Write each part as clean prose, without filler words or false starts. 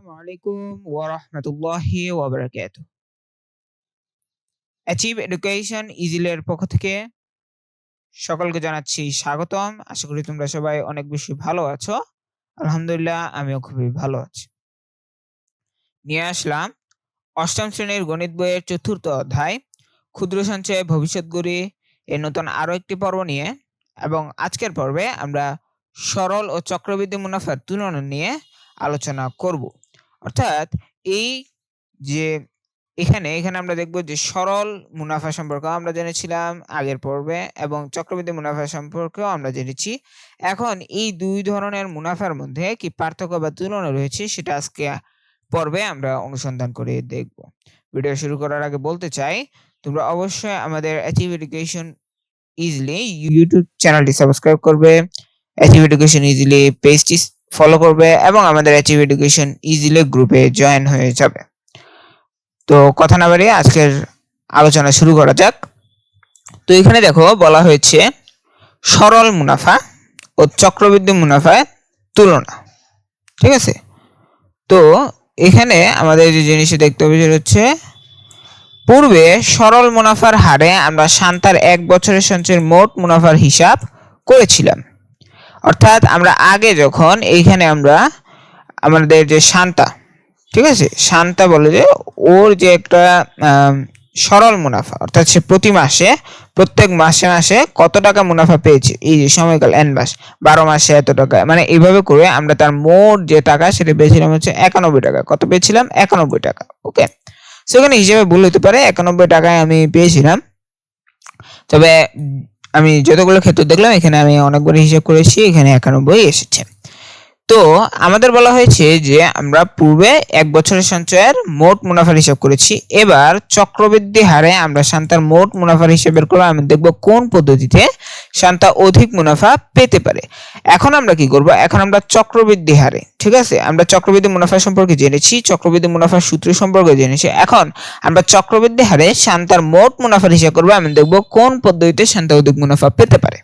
আসসালামু আলাইকুম ওয়া রাহমাতুল্লাহি ওয়া বারাকাতুহু। অ্যাচিভ এডুকেশন ইজিলের পক্ষ থেকে সকলকে জানাচ্ছি স্বাগতম। আশা করি তোমরা সবাই অনেক বেশি ভালো আছো। আলহামদুলিল্লাহ আমিও খুবই ভালো আছি। নিয়ে আসলাম ৮ম শ্রেণীর গণিত বইয়ের ৪র্থ অধ্যায় ক্ষুদ্র সঞ্চয়ে ভবিষ্যৎ গড়ি এর নতুন আরো একটি পর্ব নিয়ে, এবং আজকের পর্বে আমরা সরল ও চক্রবৃদ্ধি মুনাফার তুলনা নিয়ে আলোচনা করব। অর্থাৎ এই যে এখানে আমরা দেখব যে সরল মুনাফা সম্পর্কে আমরা জেনেছিলাম আগের পর্বে, এবং চক্রবৃদ্ধি মুনাফা সম্পর্কেও আমরা জেনেছি। এখন এই দুই ধরনের মুনাফার মধ্যে কি পার্থক্য বা তুলনা রয়েছে সেটা আজকে পর্বে আমরা অনুসন্ধান করে দেখব। ভিডিও শুরু করার আগে বলতে চাই, তোমরা অবশ্যই আমাদের অ্যাচিভ এডুকেশন ইজিলি ইউটিউব চ্যানেলটি সাবস্ক্রাইব করবে, অ্যাচিভ এডুকেশন ইজিলি পেজটি ফলো করবে এবং আমাদের অ্যাচিভ এডুকেশন ইজিলি গ্রুপে জয়েন হয়ে যাবে। তো কথা না বাড়িয়ে আজকের আলোচনা শুরু করা যাক। তো এখানে দেখো বলা হয়েছে সরল মুনাফা ও চক্রবৃদ্ধি মুনাফার তুলনা। ঠিক আছে, তো এখানে আমাদের যে জিনিসটা দেখতে হবে সেটা হচ্ছে পূর্বে সরল মুনাফার হারে আমরা শান্তার ১ বছরের সঞ্চয়ের মোট মুনাফার হিসাব করেছিলাম। অর্থাৎ আমরা আগে যখন এইখানে আমরা আমাদের যে শান্তা, ঠিক আছে, শান্তা বলে যে ওর যে একটা সরল মুনাফা, অর্থাৎ সে প্রতি মাসে প্রত্যেক মাসে মাসে কত টাকা মুনাফা পেয়েছে, এই যে সময়কাল n মাস, 12 মাসে এত টাকা, মানে এইভাবে করে আমরা তার মোট যে টাকা সেটা পেয়েছিলাম হচ্ছে 91 টাকা। কত পেয়েছিলাম? 91 টাকা। ওকে, সেখানে হিসেবে ভুল হতে পারে, 91 টাকায় আমি পেয়েছিলাম, তবে আমি যতগুলো ক্ষেত্র দেখলাম এখানে আমি অনেকবার হিসাব করেছি, এখানে 91 এসেছে। তো আমাদের বলা হয়েছে যে আমরা পূর্বে ১ বছরের সঞ্চয়ের মোট মুনাফার হিসাব করেছি। এবার চক্রবৃদ্ধি হারে আমরা শান্তার মোট মুনাফার হিসাব বের করব। আমি দেখব কোন পদ্ধতিতে শান্তা অধিক মুনাফা পেতে পারে। এখন আমরা কি করব? এখন আমরা চক্রবৃদ্ধি হারে, ঠিক আছে, আমরা চক্রবৃদ্ধি মুনাফা সম্পর্কে জেনেছি, চক্রবৃদ্ধি মুনাফার সূত্র সম্পর্কে জেনেছি। এখন আমরা চক্রবৃদ্ধি হারে শান্তার মোট মুনাফার হিসাব করব। আমি দেখব কোন পদ্ধতিতে শান্তা অধিক মুনাফা পেতে পারে।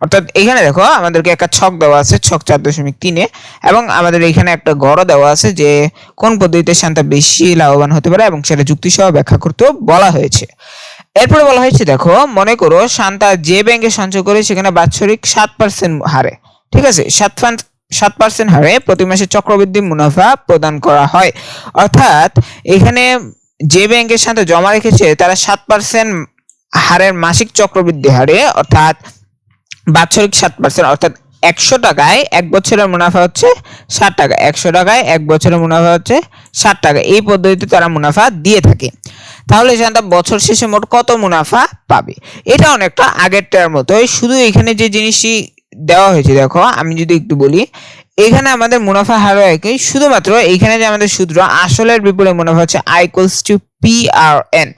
অর্থাৎ এখানে দেখো আমাদেরকে একটা ছক দেওয়া আছে, ছক ৪.৩-এ, এবং আমাদের এখানে একটা গড় দেওয়া আছে যে কোন পদ্ধতিতে শান্তা বেশি লাভবান হতে পারে এবং সেটা যুক্তিসহ ব্যাখ্যা করতেও বলা হয়েছে। এরপরে বলা হয়েছে দেখো, মনে করো শান্তা যে ব্যাংকে সঞ্চয় করে সেখানে বাৎসরিক 7% হারে, ঠিক আছে, 7% হারে প্রতি মাসে চক্রবৃদ্ধি মুনাফা প্রদান করা হয়। অর্থাৎ এখানে যে ব্যাংকের সাথে জমা রেখেছে তারা 7% হারের মাসিক চক্রবৃদ্ধি হারে, অর্থাৎ বাৎসরিক 7%, অর্থাৎ 100 টাকায় 1 বছরের মুনাফা হচ্ছে 60 টাকা, 100 টাকায় 1 বছরের মুনাফা হচ্ছে 60 টাকা। এই পদ্ধতিতে তারা মুনাফা দিয়ে থাকে। তাহলে শান্তা বছর শেষে মোট কত মুনাফা পাবে? এটা অনেকটা আগেরটার মতোই, শুধু এখানে যে জিনিসটি দেওয়া হয়েছে দেখো, আমি যদি একটু বলি, এখানে আমাদের মুনাফা হার একই, শুধুমাত্র এইখানে যে আমাদের সূত্র আসলের বিপরীত মুনাফা হচ্ছে I = PRN,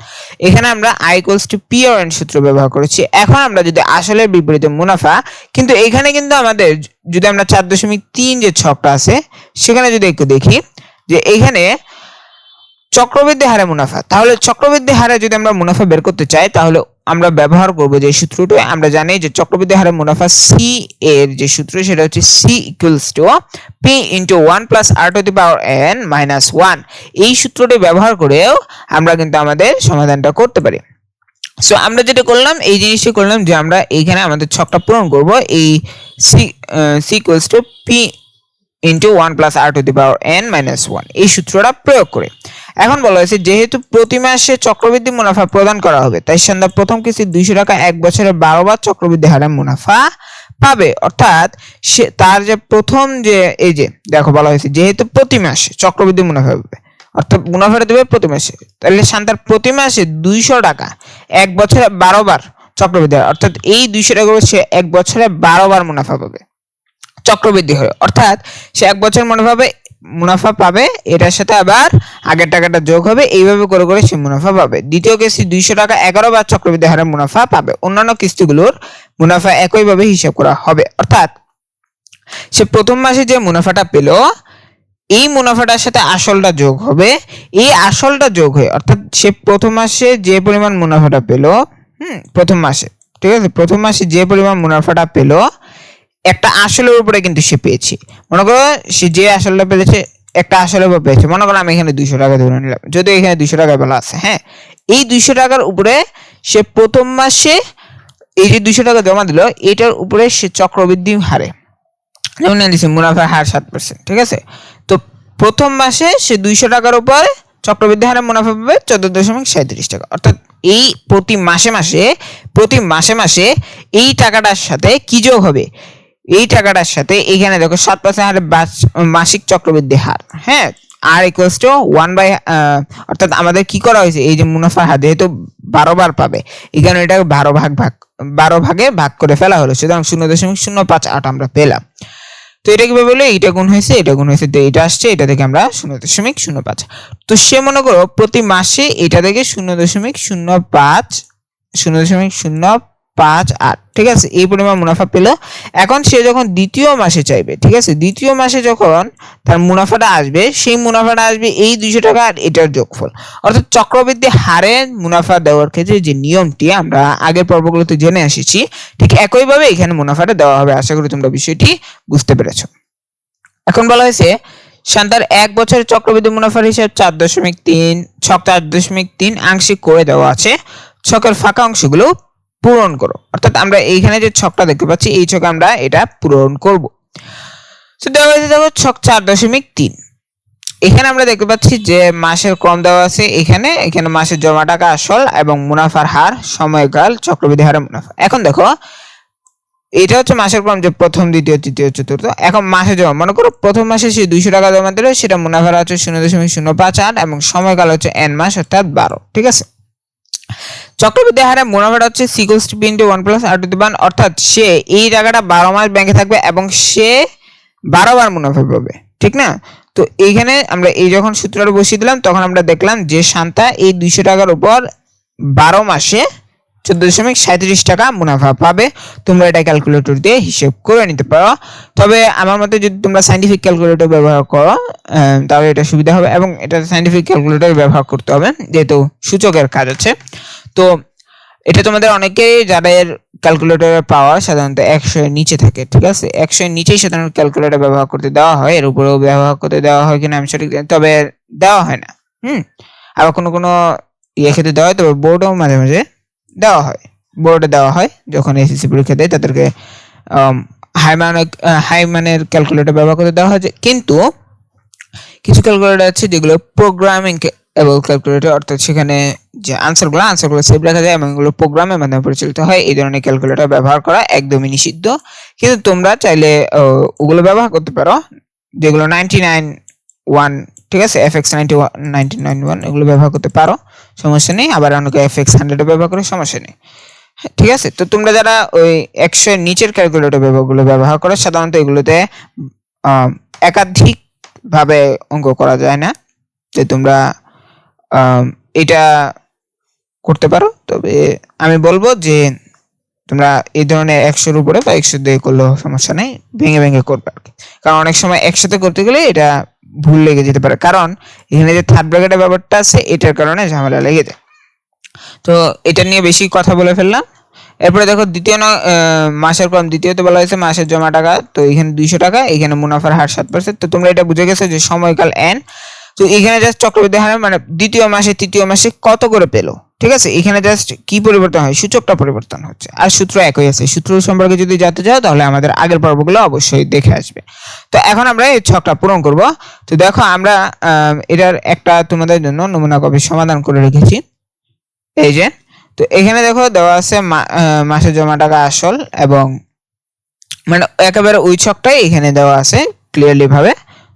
এখানে আমরা I = PRN সূত্র ব্যবহার করেছি। এখন আমরা যদি আসলের বিপরীতে মুনাফা, কিন্তু এখানে কিন্তু আমাদের যদি আমরা 4.3 যে ছকটা আছে সেখানে যদি একটু দেখি যে এইখানে চক্রবৃদ্ধি হারে মুনাফা, তাহলে চক্রবৃদ্ধি হারে যদি আমরা মুনাফা বের করতে চাই তাহলে আমরা ব্যবহার করব যে সূত্রটি। আমরা জানি যে চক্রবৃদ্ধি হারে মুনাফা C এর যে সূত্র সেটা হচ্ছে C = P × 1 + r⁻n - 1। এই সূত্রটি ব্যবহার করেও আমরা কিন্তু আমাদের সমাধানটা করতে পারি। সো আমরা যেটা করলাম, এই জিনিসটা করলাম যে আমরা এইখানে আমাদের ছকটা পূরণ করব এই C = P × 1 + r⁻n - 1 এই সূত্রটা প্রয়োগ করে। এখন বলা হয়েছে যেহেতু প্রতি মাসে চক্রবৃদ্ধি মুনাফা প্রদান করা হবে, তাই শান্তা প্রথম কিস্তি 200 টাকা 1 বছরে 12 বার চক্রবৃদ্ধি হারে মুনাফা পাবে। অর্থাৎ সে তার যে প্রথম যে এই যে দেখো বলা হয়েছে যেহেতু প্রতি মাসে চক্রবৃদ্ধি মুনাফা পাবে, অর্থাৎ মুনাফাটা দেবে প্রতি মাসে, তাহলে শান্তার প্রতি মাসে 200 টাকা 1 বছরে 12 বার চক্রবৃদ্ধি, অর্থাৎ এই 200 টাকা করে সে 1 বছরে 12 বার মুনাফা পাবে চক্রবৃদ্ধি হয়। অর্থাৎ সে 1 বছর মুনাফা পাবে, এটার সাথে আবার আগের টাকাটা যোগ হবে, এইভাবে করে করে সে মুনাফা পাবে। দ্বিতীয় কিস্তি 200 টাকা 11 বার চক্রবৃদ্ধি হারে মুনাফা পাবে। অন্যান্য কিস্তিগুলোর মুনাফা একইভাবে হিসাব করা হবে। অর্থাৎ সে প্রথম মাসে যে মুনাফাটা পেল, এই মুনাফাটার সাথে আসলটা যোগ হবে, এই আসলটা যোগ হয়ে, অর্থাৎ সে প্রথম মাসে যে পরিমাণ মুনাফাটা পেল, প্রথম মাসে, ঠিক আছে, প্রথম মাসে যে পরিমাণ মুনাফাটা পেল একটা আসলের উপরে কিন্তু সে পেয়েছে। মনে করো সে যে আসলটা পেয়েছে একটা আসলে পেয়েছে, মনে করো আমি এখানে 200 টাকা ধরে নিলাম, যদি এখানে 200 টাকা বলা আছে। হ্যাঁ, এই 200 টাকার উপরে সে প্রথম মাসে এই যে 200 টাকা জমা দিল, এটার উপরে সে চক্রবৃদ্ধি হারে, যেমন দিচ্ছে মুনাফার হার 7%, ঠিক আছে। তো প্রথম মাসে সে 200 টাকার উপর চক্রবৃদ্ধি হারে মুনাফা পাবে 14.37 টাকা। অর্থাৎ এই প্রতি মাসে মাসে এই টাকাটার সাথে কি যোগ হবে, এই টাকাটার সাথে এখানে দেখো 7% হারে মাসিক চক্রবৃদ্ধি হার। হ্যাঁ, আর ইকুয়ালস টু 1 বাই, অর্থাৎ আমাদের কি করা হয়েছে, এই যে মুনাফার হার যেহেতু 12 বার পাবে, এখানে এটাকে 12 ভাগে ভাগ করে ফেলা হলো, সুতরাং 0.058 আমরা পেলাম। তো এটা কিভাবে বলে, এইটা গুণ হয়েছে, এটা গুণ হয়েছে, তো এটা আসছে, এটা থেকে আমরা 0.05। তো সে মনে করো প্রতি মাসে এটা থেকে 0.058, ঠিক আছে, এই পরিমাণ মুনাফা পেল। এখন সে যখন দ্বিতীয় মাসে চাইবে, ঠিক আছে, দ্বিতীয় মাসে যখন তার মুনাফাটা আসবে, সেই মুনাফাটা আসবে এই 200 টাকা আর এটার যোগফল। অর্থাৎ চক্রবৃদ্ধি হারে মুনাফা দেওয়ার ক্ষেত্রে যে নিয়মটি আমরা আগের পর্বগুলোতে জেনে এসেছি, ঠিক একইভাবে এখানে মুনাফাটা দেওয়া হবে। আশা করি তোমরা বিষয়টি বুঝতে পেরেছো। এখন বলা হয়েছে শান্তার 1 বছরের চক্রবৃদ্ধি মুনাফার হিসাব 4.3 আংশিক করে দেওয়া আছে, ছকের ফাঁকা অংশগুলো পূরণ করো। অর্থাৎ আমরা এইখানে যে ছকটা দেখতে পাচ্ছি, এই ছকে আমরা এটা পূরণ করব। তো দেওয়া হয়েছে দেখো ছক 4.3। এখানে আমরা দেখতে পাচ্ছি যে মাসের ক্রম দেওয়া আছে, এখানে মাসের জমা টাকা আসল এবং মুনাফার হার, সময়কাল, চক্রবৃদ্ধি হারে মুনাফা। এখন দেখো এটা হচ্ছে মাসের ক্রম, যে প্রথম, দ্বিতীয়, তৃতীয়, চতুর্থ। এখন মাসে জমা, মনে করো প্রথম মাসে সে 200 টাকা জমা দিল, সেটা মুনাফার হচ্ছে 0.058 এবং সময়কাল হচ্ছে n মাস, অর্থাৎ 12, ঠিক আছে। চক্রবৃদ্ধি হারে মুনাফাটা হচ্ছে C=P×1 + R⁻, অর্থাৎ সে এই টাকাটা 12 মাস ব্যাংকে থাকবে এবং সে 12 বার মুনাফা পাবে, ঠিক না। তো এইখানে আমরা এই যখন সূত্রটা বসিয়ে দিলাম, তখন আমরা দেখলাম যে শান্তা এই 200 টাকার উপর 12 মাসে 14.37 টাকা মুনাফা পাবে। তোমরা এটা ক্যালকুলেটর দিয়ে হিসেব করে নিতে পারো, তবে আমার মতে যদি তোমরা সায়েন্টিফিক ক্যালকুলেটর ব্যবহার করো তাহলে এটা সুবিধা হবে, এবং এটা সায়েন্টিফিক ক্যালকুলেটর ব্যবহার করতে হবে যেহেতু সূচকের কাজ আছে। তো এটা তোমাদের অনেকেই যাদের ক্যালকুলেটরের পাওয়ার সাধারণত 100 এর নিচে থাকে, ঠিক আছে, 100 এর নিচেই সাধারণত ক্যালকুলেটর ব্যবহার করতে দেওয়া হয়। এর উপরেও ব্যবহার করতে দেওয়া হয় কিনা আমি সঠিক জানি, তবে দেওয়া হয় না। আবার কোনো ক্ষেত্রে দেওয়া হয়, তবে বোর্ডেও মাঝে মাঝে দেওয়া হয়, বোর্ডে দেওয়া হয় যখন এসএসসি পরীক্ষা দেয় তাদেরকে হাই মানের ক্যালকুলেটর ব্যবহার করতে দেওয়া হয়। কিন্তু কিছু ক্যালকুলেটর আছে যেগুলো প্রোগ্রামিং ক্যালকুলেটর, অর্থাৎ সেখানে যে আনসারগুলো সেভ রাখা যায় এবং এগুলো প্রোগ্রামের মাধ্যমে পরিচালিত হয়। এই ধরনের ক্যালকুলেটর ব্যবহার করা একদমই নিষিদ্ধ, কিন্তু তোমরা চাইলে ওগুলো ব্যবহার করতে পারো যেগুলো 99.1, ঠিক আছে, FX99.1 এগুলো ব্যবহার করতে পারো, সমস্যা নেই। আবার অনেকে FX100 ব্যবহার করে, সমস্যা নেই, ঠিক আছে। তো তোমরা যারা ওই 100 এর নিচের ক্যালকুলেটর ব্যবহার করো, সাধারণত এগুলোতে একাধিক ভাবে অঙ্ক করা যায় না, যে তোমরা এটা করতে পারো। তবে আমি বলবো যে তোমরা এই ধরনের 100 এর উপরে বা 100 দিয়ে করলেও সমস্যা নেই, ভেঙে করবে আর কি। কারণ অনেক সময় একসাথে করতে গেলে এটা ভুল লেগে যেতে পারে, কারণ এখানে যে থার্ড ব্র্যাকেটের ব্যাপারটা আছে, এটার কারণে ঝামেলা লেগে যায়। তো এটা নিয়ে বেশি কথা বলে ফেললাম। এরপরে দেখো দ্বিতীয় মাসের ক্রম, দ্বিতীয়তে বলা হয়েছে মাসের জমা টাকা। তো এখানে 200 টাকা, এখানে মুনাফার হার 7%। তো তোমরা এটা বুঝে গেছো যে সময়কাল n। তো এখানে জাস্ট চক্রবৃদ্ধি হার মানে দ্বিতীয় মাসে তৃতীয় মাসে কত করে পেলো, ঠিক আছে। এখানে জাস্ট কি পরিবর্তন হয়, সূচকটা পরিবর্তন হচ্ছে, আর সূত্র একই আছে। সূত্র সম্পর্কে যদি জানতে চাও তাহলে আমাদের আগের পর্বগুলো অবশ্যই দেখে আসবে। তো এখন আমরা এই ছকটা পূরণ করব। তো দেখো আমরা এটার একটা তোমাদের জন্য নমুনা কপি সমাধান করে রেখেছি, এই যে। তো এখানে দেখো দেওয়া আছে মাসের জমা টাকা আসল, এবং মানে একেবারে ওই ছকটাই এখানে দেওয়া আছে ক্লিয়ারলি ভাবে।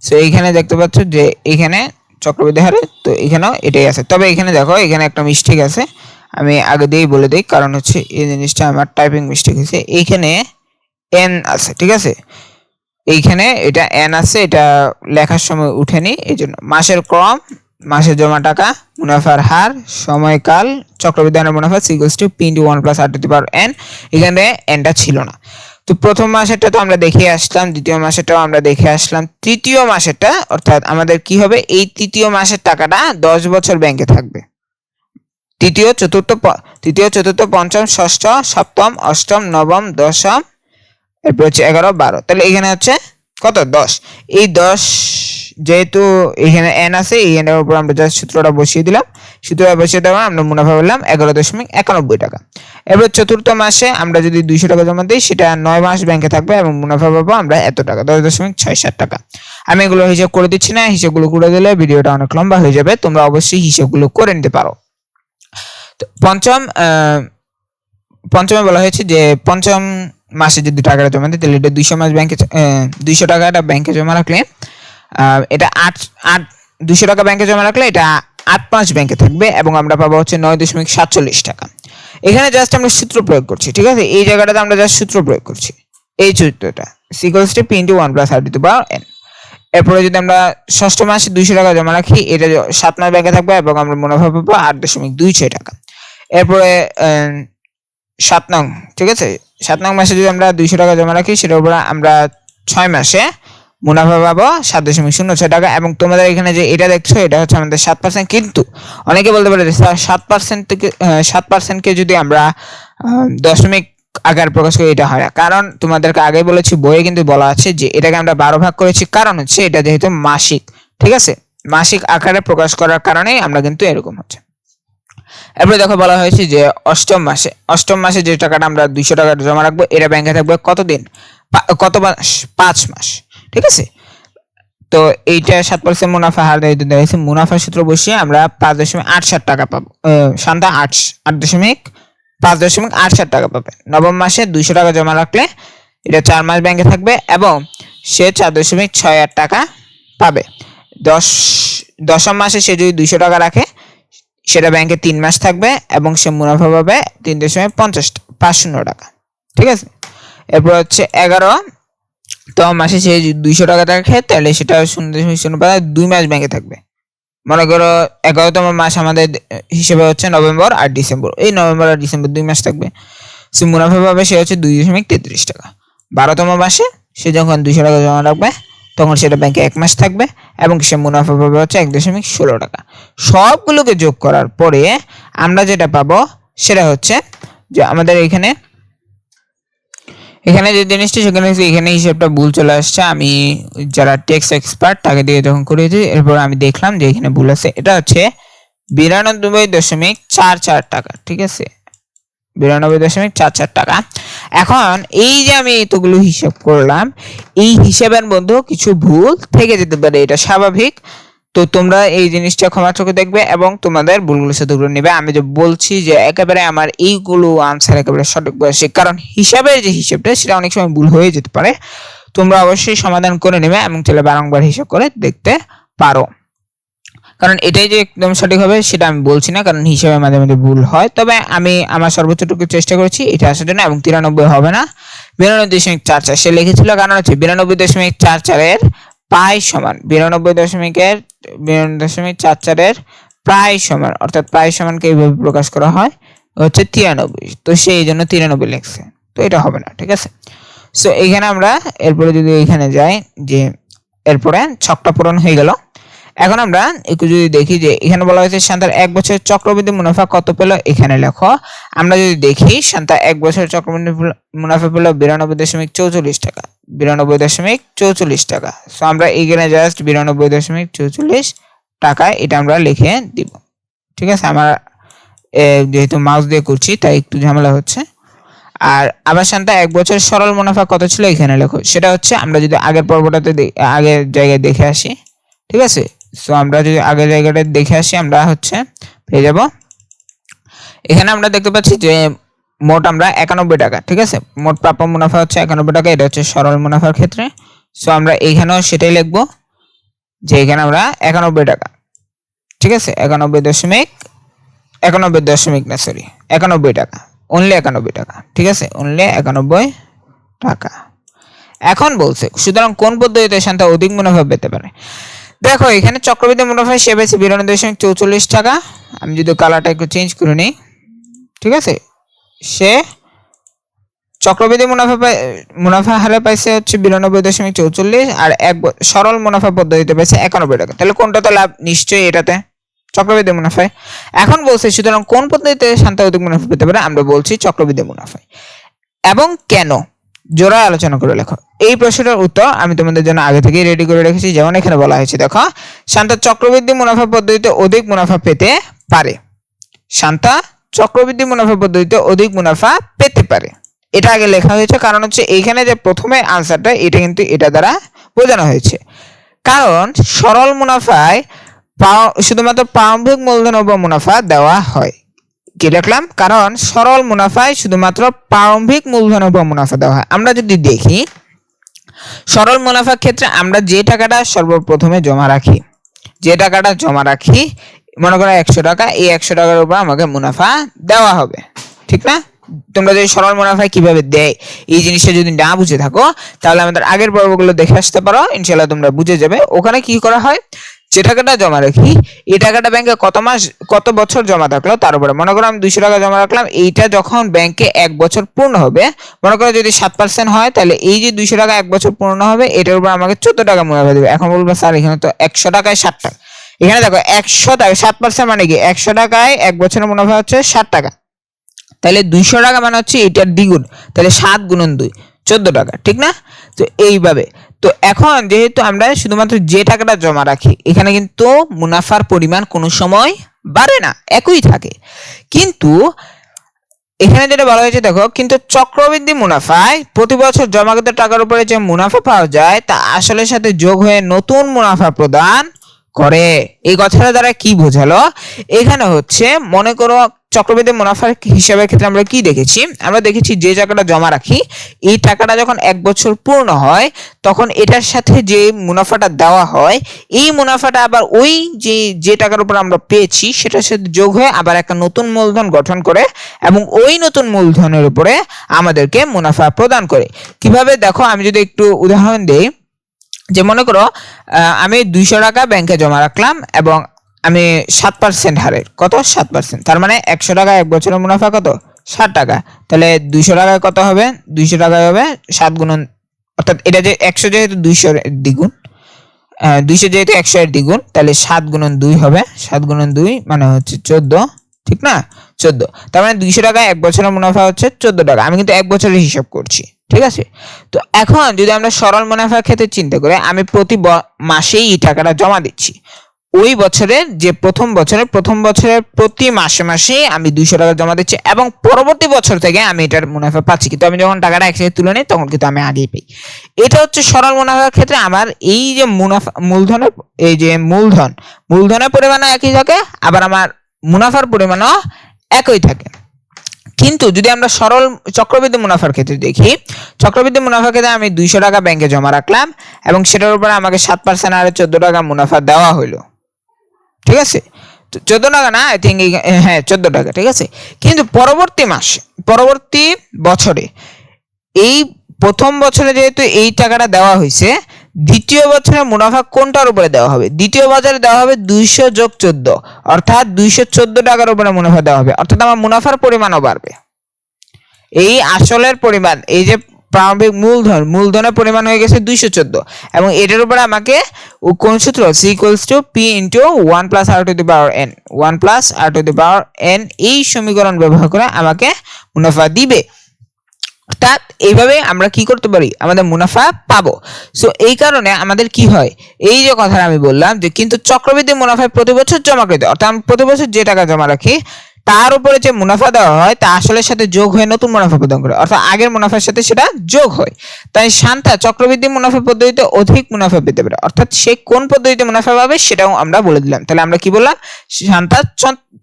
সো এইখানে দেখতে পাচ্ছ যে এখানে চক্রবৃদ্ধি হারে, তো এখানেও এটাই আছে। তবে এখানে দেখো এখানে একটা মিস্টেক আছে, আমি আগে দিয়েই বলে দিই, কারণ হচ্ছে এই জিনিসটা আমার টাইপিং মিস্টেক হয়েছে। এইখানে n আছে, ঠিক আছে, এইখানে এটা n আছে, এটা লেখার সময় উঠেনি, এই জন্য মাসের ক্রম, মাসের জমা টাকা, মুনাফার হার, সময়কাল, চক্রবৃদ্ধি হারে মুনাফা P×1 + R⁻n, এখানে nটা ছিল না। তো প্রথম মাসেরটা তো আমরা দেখে আসলাম, দ্বিতীয় মাসেরটাও আমরা দেখে আসলাম। তৃতীয় মাসেরটা অর্থাৎ আমাদের কি হবে, এই তৃতীয় মাসের টাকাটা 10 বছর ব্যাংকে থাকবে। তৃতীয়, চতুর্থ, পঞ্চম, ষষ্ঠ, সপ্তম, অষ্টম, নবম, দশম, এরপর হচ্ছে 11, 12। তাহলে এখানে হচ্ছে কত, 10। এই 10 যেহেতু এখানে n আছে, এই n এর উপর আমরা জাস্ট সূত্রটা বসিয়ে দিলাম। সূত্রটা বসিয়ে দেওয়া আমরা মুনাফা পেলাম 11.91 টাকা। এবার চতুর্থ মাসে আমরা যদি 200 টাকা জমা দিই, সেটা 9 মাস ব্যাংকে থাকবে এবং মুনাফা পাবো আমরা এত টাকা, 10.67 টাকা। আমি এগুলো হিসাব করে দিচ্ছি না, হিসাবগুলো করে দিলে ভিডিওটা অনেক লম্বা হয়ে যাবে। তোমরা অবশ্যই হিসাবগুলো করে নিতে পারো। পঞ্চমে বলা হয়েছে যে পঞ্চম মাসে যদি টাকাটা জমা দিই, তাহলে এটা 200 টাকাটা ব্যাংকে জমা রাখলে এটা 200 টাকা ব্যাংকে জমা রাখলে এটা 8 মাস ব্যাংকে থাকবে এবং আমরা পাবো হচ্ছে 9.47 টাকা। এখানে জাস্ট আমরা সূত্র প্রয়োগ করছি, ঠিক আছে? এই জায়গাটাতে আমরা জাস্ট সূত্র প্রয়োগ করছি, এই সূত্রটা p * 1 + r/n। এরপরে যদি আমরা ষষ্ঠ মাসে 200 টাকা জমা রাখি, এটা 7 মাস ব্যাংকে থাকবে এবং আমরা মুনাফা পাবো 8.26 টাকা। এরপরে 7 নং, ঠিক আছে? 7 নং মাসে যদি আমরা 200 টাকা জমা রাখি, সেটার উপর আমরা 6 মাসে মুনাফা পাবো 7.06 টাকা। এবং তোমাদের এখানে যে এটা দেখছো, এটা হচ্ছে আমাদের 7%। কিন্তু অনেকে বলতে পারে 7%কে যদি আমরা দশমিক আকার প্রকাশ করি, এটা হয় না। কারণ তোমাদেরকে আগেই বলেছি, বইয়ে কিন্তু বলা আছে যে এটাকে আমরা 12 ভাগ করেছি, কারণ হচ্ছে এটা যেহেতু মাসিক, ঠিক আছে? মাসিক আকারে প্রকাশ করার কারণেই আমরা কিন্তু এরকম হচ্ছে। এরপরে দেখো বলা হয়েছে যে অষ্টম মাসে যে টাকাটা আমরা 200 টাকা জমা রাখবো, এটা ব্যাংকে থাকবে কতদিন, কত মাস? 5 মাস, ঠিক আছে? তো এইটা 7% মুনাফা হার দিয়েছে। মুনাফা সূত্র বসিয়ে আমরা 5.87 টাকা পাবো। শান্তা 5.87 টাকা পাবে। নবম মাসে 200 টাকা জমা রাখলে এটা 4 মাস ব্যাংকে থাকবে এবং সে 4.68 টাকা পাবে। দশম মাসে সে যদি 200 টাকা রাখে, সেটা ব্যাংকে 3 মাস থাকবে এবং সে মুনাফা পাবে 3.50 টাকা, ঠিক আছে? এরপর হচ্ছে 11তম মাসে সে 200 টাকা রাখে, তাহলে সেটা 0.05 2 মাস ব্যাংকে থাকবে। মনে করো 11তম মাস আমাদের হিসেবে হচ্ছে নভেম্বর আর ডিসেম্বর, এই নভেম্বর আর ডিসেম্বর 2 মাস থাকবে। সে মুনাফা পাবে সে হচ্ছে 2.33 টাকা। 12তম মাসে সে যখন 200 টাকা জমা রাখবে, তখন সেটা ব্যাংকে 1 মাস থাকবে এবং সে মুনাফা পাবে হচ্ছে 1.16 টাকা। সবগুলোকে যোগ করার পরে আমরা যেটা পাবো সেটা হচ্ছে যে আমাদের এখানে যে জিনিসটা, সেখানে এখানে হিসাবটা ভুল চলে আসছে। আমি যারা টেক্স এক্সপার্ট তাকে দিয়ে যখন করেছি, এরপর আমি দেখলাম যে এখানে ভুল আছে। এটা হচ্ছে 92.44 টাকা, ঠিক আছে? 92.44 টাকা। এখন এই যে আমি এতগুলো হিসাব করলাম, এই হিসাবের মধ্যে কিছু ভুল থেকে যেতে পারে, এটা স্বাভাবিক। তো তোমরা এই জিনিসটা ক্ষমা চোখে দেখবে এবং তোমাদের ভুলগুলো সাথে করে নেবে। আমি যে বলছি যে একেবারে আমার এইগুলো আনসার একেবারে সঠিক বয়সে, কারণ হিসাবের যে হিসাবটা সেটা অনেক সময় ভুল হয়ে যেতে পারে। তোমরা অবশ্যই সমাধান করে নেবে এবং তাহলে বারংবার হিসাব করে দেখতে পারো। কারণ এটাই যে একদম সঠিক হবে সেটা আমি বলছি না, কারণ হিসাবে মাঝে মাঝে ভুল হয়। তবে আমি আমার সর্বোচ্চটুকু চেষ্টা করেছি এটা আসার জন্য। এবং 93 হবে না, 92.44 সে লিখেছিল, কারণ হচ্ছে 92.44 এর প্রায় সমান, 92.44 এর প্রায় সমান, অর্থাৎ প্রায় সমানকে এইভাবে প্রকাশ করা হয় হচ্ছে 93। তো সে এই জন্য 93 লিখছে, তো এটা হবে না, ঠিক আছে? সো এখানে আমরা এরপরে যদি এখানে যাই, যে এরপরে ছকটা পূরণ হয়ে গেল। এখন আমরা একটু যদি দেখি যে এখানে বলা হয়েছে শান্তার 1 বছরের চক্রবৃদ্ধি মুনাফা কত পেল, এখানে লেখো। আমরা যদি দেখি শান্তা 1 বছরের চক্রবৃদ্ধি মুনাফা পেল 92.44 টাকা, 92.44 টাকা। সো আমরা এখানে জাস্ট 92.44 টাকা এটা আমরা লিখে দিব, ঠিক আছে? আমার যেহেতু মাউস দিয়ে করছি তাই একটু ঝামেলা হচ্ছে। আর আবার শান্তা 1 বছরের সরল মুনাফা কত ছিল, এখানে লেখো। সেটা হচ্ছে আমরা যদি আগের পর্বটাতে আগের জায়গায় দেখে আসি, ঠিক আছে? সো আমরা যদি আগের জায়গাটা দেখে আসি, আমরা হচ্ছে পেয়ে যাব। এখানে আমরা দেখতে পাচ্ছি যে মোট আমরা 91 টাকা, ঠিক আছে? মোট প্রাপ্য মুনাফা হচ্ছে 91 টাকা, এটা হচ্ছে সরল মুনাফার ক্ষেত্রে। সো আমরা এখানেও সেটাই লিখব যে এখানে আমরা 91 টাকা, ঠিক আছে? 91 টাকা, অনলি 91 টাকা, ঠিক আছে? অনলি 91 টাকা। এখন বলছে সুতরাং কোন পদ্ধতিতে শান্তা অধিক মুনাফা পেতে পারে? দেখো এখানে চক্রবৃদ্ধি মুনাফা সে পেয়েছে 92.44 টাকা। আমি যদি কালারটা একটু চেঞ্জ করে নিই, ঠিক আছে? সে চক্রবৃদ্ধি মুনাফা হারে পাইছে হচ্ছে 92.44 আর সরল মুনাফা পদ্ধতিতে পাইছে 91 টাকা। তাহলে কোনটাতে লাভ? নিশ্চয়ই এটাতে, চক্রবৃদ্ধি মুনাফায়। এখন বলছে সুতরাং কোন পদ্ধতিতে শান্তা অধিক মুনাফা পেতে পারে? আমরা বলছি চক্রবৃদ্ধি মুনাফায়। এবং কেন? জোড়ায় আলোচনা করে লেখো। এই প্রশ্নটার উত্তর আমি তোমাদের জন্য আগে থেকেই রেডি করে রেখেছি। যেমন এখানে বলা হয়েছে, দেখো, শান্তা চক্রবৃদ্ধি মুনাফা পদ্ধতিতে অধিক মুনাফা পেতে পারে। শান্তা চক্রবৃদ্ধি মুনাফা পদ্ধতিতে অধিক মুনাফা পেতে পারে, এটা আগে লেখা হয়েছে। কারণ হচ্ছে এইখানে যে প্রথমে আনসারটা, এটা কিন্তু এটা দ্বারা বোঝানো হয়েছে। কারণ সরল মুনাফায় শুধুমাত্র প্রারম্ভিক মূলধন ও মুনাফা দেওয়া হয়। কি লিখলাম? কারণ সরল মুনাফায় শুধুমাত্র প্রারম্ভিক মূলধন ও মুনাফা দেওয়া হয়। আমরা যদি দেখি সরল মুনাফার ক্ষেত্রে আমরা যে টাকাটা সর্বপ্রথমে জমা রাখি, মনে করো 100 টাকা, এই 100 টাকার উপর আমাকে মুনাফা দেওয়া হবে, ঠিক না? তোমরা যদি সরল মুনাফায় কিভাবে দেয় এই জিনিসটা যদি না বুঝে থাকো, তাহলে আমাদের আগের পর্বগুলো দেখে আসতে পারো, ইনশাআল্লাহ তোমরা বুঝে যাবে। ওখানে কি করা হয়, যে টাকাটা জমা রাখি, এই টাকাটা ব্যাংকে কত বছর জমা থাকলো তার উপরে। মনে করো আমি 200 টাকা জমা রাখলাম, এইটা যখন ব্যাংকে 1 বছর পূর্ণ হবে, মনে করো যদি 7% হয়, তাহলে এই যে 200 টাকা 1 বছর পূর্ণ হবে, এটার উপর আমাকে 14 টাকা মুনাফা দেবে। এখন বলবো স্যার এখানে তো 100 টাকায় 60 টাকা। এখানে দেখো 100 টাকা 7% মানে কি, 100 টাকায় 1 বছরের মুনাফা হচ্ছে 60 টাকা। তাহলে 200 টাকা মানে হচ্ছে এটার দ্বিগুণ, তাহলে 7 গুণন 2 14 টাকা, ঠিক না? তো এইভাবে। তো এখন যেহেতু আমরা শুধুমাত্র যে টাকাটা জমা রাখি, এখানে কিন্তু মুনাফার পরিমাণ কোনো সময় বাড়ে না, একই থাকে। কিন্তু এখানে যেটা বলা হয়েছে, দেখো, কিন্তু চক্রবৃদ্ধি মুনাফায় প্রতি বছর জমাকৃত টাকার উপরে যে মুনাফা পাওয়া যায় তা আসলের সাথে যোগ হয়ে নতুন মুনাফা প্রদান করে। এই কথাটা দ্বারা কি বোঝালো? এখানে হচ্ছে মনে করো চক্রবৃদ্ধি মুনাফার হিসাবের ক্ষেত্রে আমরা কি দেখেছি, আমরা দেখেছি যে টাকাটা জমা রাখি, এই টাকাটা যখন 1 বছর পূর্ণ হয়, তখন এটার সাথে যে মুনাফাটা দেওয়া হয়, এই মুনাফাটা আবার ওই যে টাকার উপর আমরা পেয়েছি সেটার সাথে যোগ হয়ে আবার একটা নতুন মূলধন গঠন করে এবং ওই নতুন মূলধনের উপরে আমাদেরকে মুনাফা প্রদান করে। কিভাবে? দেখো, আমি যদি একটু উদাহরণ দেই, যে মনে করো আমি 200 টাকা ব্যাংকে জমা রাখলাম এবং আমি 7% হারে, কত? 7%, তার মানে 100 টাকা 1 বছরের মুনাফা কত? 60 টাকা। তাহলে 200 টাকায় কত হবে? 200 টাকায় হবে 7 গুণন, অর্থাৎ এটা যে 100 যেহেতু 200 এর দ্বিগুণ, 200 যেহেতু 100 এর দ্বিগুণ, তাহলে 7 গুণন 2 হবে। 7 গুণন 2 মানে হচ্ছে 14, ঠিক না? 14, তার মানে 200 টাকায় 1 বছরের মুনাফা হচ্ছে 14 টাকা। আমি কিন্তু 1 বছরের হিসাব করছি, ঠিক আছে? তো এখন যদি আমরা সরল মুনাফার ক্ষেত্রে চিন্তা করি, আমি প্রতি মাসেই এই টাকাটা জমা দিচ্ছি। ওই বছরের যে প্রথম বছরের প্রতি মাসে আমি 200 টাকা জমা দিচ্ছি এবং পরবর্তী বছর থেকে আমি এটার মুনাফা পাচ্ছি। কিন্তু আমি যখন টাকাটা একসাথে তুলে নিই তখন কিন্তু আমি আগেই পাই। এটা হচ্ছে সরল মুনাফার ক্ষেত্রে আমার এই যে মুনাফা মূলধনের, এই যে মূলধনের পরিমাণও একই থাকে, আবার আমার মুনাফার পরিমাণও একই থাকে। কিন্তু যদি আমরা সরল চক্রবৃদ্ধি মুনাফার ক্ষেত্রে দেখি, চক্রবৃদ্ধি মুনাফার ক্ষেত্রে আমি 200 টাকা ব্যাংকে জমা রাখলাম এবং সেটার উপরে আমাকে 7% হারে 14 টাকা মুনাফা দেওয়া হলো, ঠিক আছে? 14 টাকা না, আই থিঙ্ক, হ্যাঁ 14 টাকা, ঠিক আছে? কিন্তু পরবর্তী বছরে, এই প্রথম বছরে যেহেতু এই টাকাটা দেওয়া হয়েছে, দ্বিতীয় বছরে মুনাফা কোনটার উপরে দেওয়া হবে? দ্বিতীয় বছরে দেওয়া হবে 200 যোগ 14, অর্থাৎ 214 টাকার উপরে মুনাফা দেওয়া হবে, অর্থাৎ আমার মুনাফার পরিমাণও বাড়বে। এই আসলের পরিমাণ, এই যে প্রারম্ভিক মূলধনের পরিমাণ হয়ে গেছে 214, এবং এটার উপরে আমাকে কোন সূত্র? C = P × 1 + r⁴ n, 1 + r⁴n, এই সমীকরণ ব্যবহার করে আমাকে মুনাফা দিবে। অর্থাৎ এইভাবে আমরা কি করতে পারি? আমাদের মুনাফা পাবো। সো এই কারণে আমাদের কি হয়, এই যে কথাটা আমি বললাম, যে কিন্তু চক্রবৃদ্ধি মুনাফায় প্রতি বছর জমাকৃত, অর্থাৎ আমি প্রতি বছর যে টাকা জমা রাখি তার উপরে যে মুনাফা দেওয়া হয় তা আসলের সাথে যোগ হয়ে নতুন মুনাফা প্রদান করে, অর্থাৎ আগের মুনাফার সাথে সেটা যোগ হয়। তাই শান্তা চক্রবৃদ্ধি মুনাফা পদ্ধতিতে অধিক মুনাফা পেতে পারে, অর্থাৎ সে কোন পদ্ধতিতে মুনাফা পাবে সেটাও আমরা বলে দিলাম। তাহলে আমরা কি বললাম? শান্তা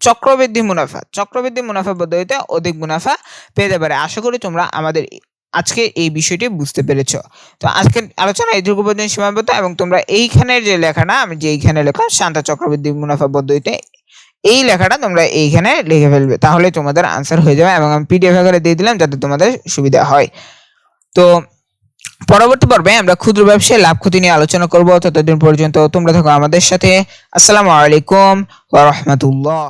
চক্রবৃদ্ধি মুনাফা পদ্ধতিতে অধিক মুনাফা পেতে পারে। আশা করি তোমরা আমাদের আজকে এই বিষয়টি বুঝতে পেরেছো। তো আজকের আলোচনা এইটুকু পর্যন্ত সীমাবদ্ধ, এবং তোমরা এইখানের যে লেখাটা আমি যে এইখানে লেখা শান্তা চক্রবৃদ্ধি মুনাফা পদ্ধতিতে, এই লেখাটা তোমরা এইখানে লিখে ফেলবে, তাহলে তোমাদের আনসার হয়ে যাবে, এবং আমি PDF আকারে দিয়ে দিলাম যাতে তোমাদের সুবিধা হয়। তো পরবর্তী পর্বে আমরা ক্ষুদ্র ব্যবসায় লাভ ক্ষতি নিয়ে আলোচনা করব। ততদিন পর্যন্ত তোমরা থাকো আমাদের সাথে। আসসালামু আলাইকুম ওয়া রাহমাতুল্লাহ।